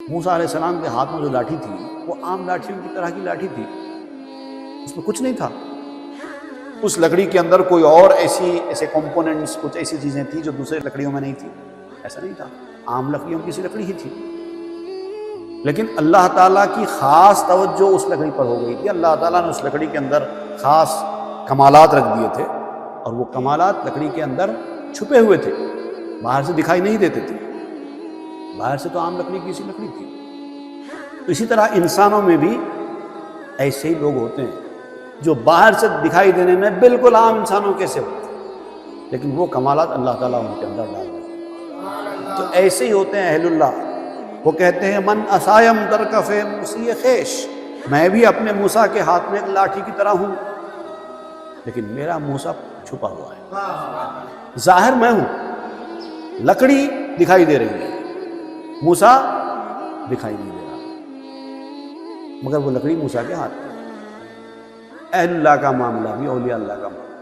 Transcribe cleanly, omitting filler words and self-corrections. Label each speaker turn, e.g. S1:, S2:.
S1: मूसा अलैहिस्सलाम के हाथ में जो लाठी थी वो आम लाठियों की तरह की लाठी थी, उसमें कुछ नहीं था। उस लकड़ी के अंदर कोई और ऐसे कंपोनेंट्स, कुछ ऐसी चीजें थी जो दूसरे लकड़ियों में नहीं थी, ऐसा नहीं था। आम लकड़ियों की सी लकड़ी ही थी, लेकिन अल्लाह ताला की खास तवज्जो उस लकड़ी पर हो गई थी। अल्लाह ताला ने उस लकड़ी के अंदर खास कमालात रख दिए थे, और वो कमालात लकड़ी के अंदर छुपे हुए थे, बाहर से दिखाई नहीं देते थे। बाहर से तो आम लकड़ी की सी लकड़ी थी। तो इसी तरह इंसानों में भी ऐसे ही लोग होते हैं जो बाहर से दिखाई देने में बिल्कुल आम इंसानों के से होते हैं, लेकिन वो कमालात अल्लाह ताला उनके अंदर डाल देते हैं। तो ऐसे ही होते हैं अहलुल्लाह। वो कहते हैं मन असायम दरकफ़े मूसी खेश, मैं भी अपने मूसा के हाथ में एक लाठी की तरह हूं, लेकिन मेरा मूसा छुपा हुआ है। जाहिर मैं हूं, लकड़ी दिखाई दे रही है, मूसा दिखाई नहीं दे रहा, मगर वो लकड़ी मूसा के हाथ में। अहलुल्लाह का मामला भी औलिया अल्लाह का मामला।